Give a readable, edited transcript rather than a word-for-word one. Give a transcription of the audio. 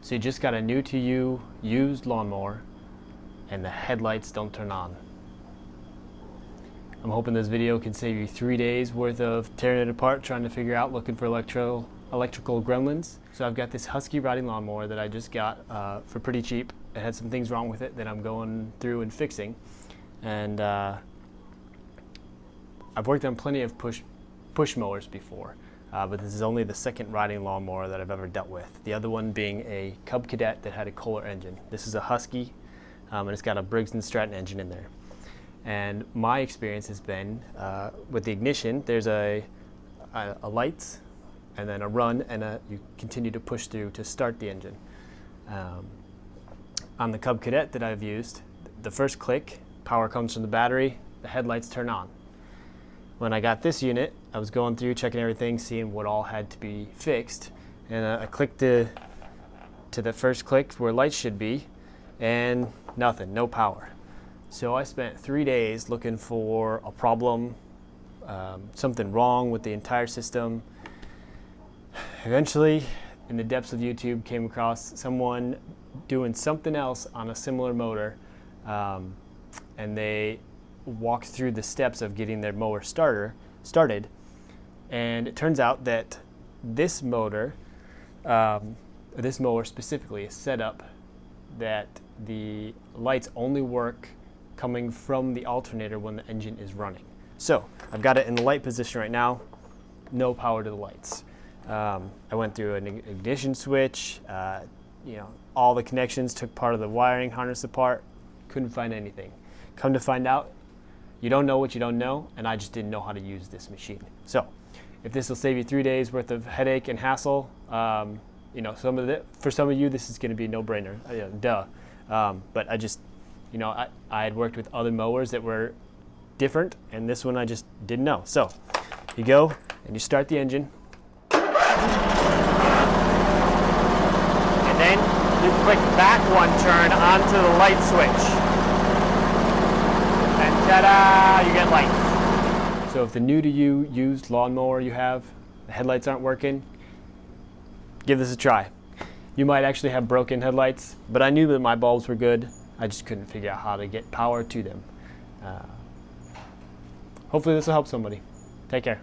So you just got a new to you used lawnmower and the headlights don't turn on. I'm hoping this video can save you 3 days worth of tearing it apart, trying to figure out, looking for electrical gremlins. So I've got this Huskee riding lawnmower that I just got for pretty cheap. It had some things wrong with it that I'm going through and fixing. And I've worked on plenty of push mowers before. But this is only the second riding lawnmower that I've ever dealt with. The other one being a Cub Cadet that had a Kohler engine. This is a Huskee, and it's got a Briggs and Stratton engine in there. And my experience has been with the ignition, there's a lights, and then a run, and you continue to push through to start the engine. On the Cub Cadet that I've used, the first click, power comes from the battery, the headlights turn on. When I got this unit, I was going through, checking everything, seeing what all had to be fixed, and I clicked to the first click where lights should be, and nothing, no power. So I spent 3 days looking for a problem, something wrong with the entire system. Eventually, in the depths of YouTube, came across someone doing something else on a similar motor, and they walked through the steps of getting their mower started, and it turns out that this motor, this mower specifically, is set up that the lights only work coming from the alternator when the engine is running. So I've got it in the light position right now, no power to the lights. I went through an ignition switch, all the connections, took part of the wiring harness apart, couldn't find anything. Come to find out, you don't know what you don't know, and I just didn't know how to use this machine. So, if this will save you 3 days worth of headache and hassle, for some of you this is going to be a no-brainer, duh. But I had worked with other mowers that were different, and this one I just didn't know. So, you go and you start the engine, and then you click back one turn onto the light switch. And ta-da, you get lights. So if the new to you used lawnmower you have, the headlights aren't working, give this a try. You might actually have broken headlights, but I knew that my bulbs were good. I just couldn't figure out how to get power to them. Hopefully this will help somebody. Take care.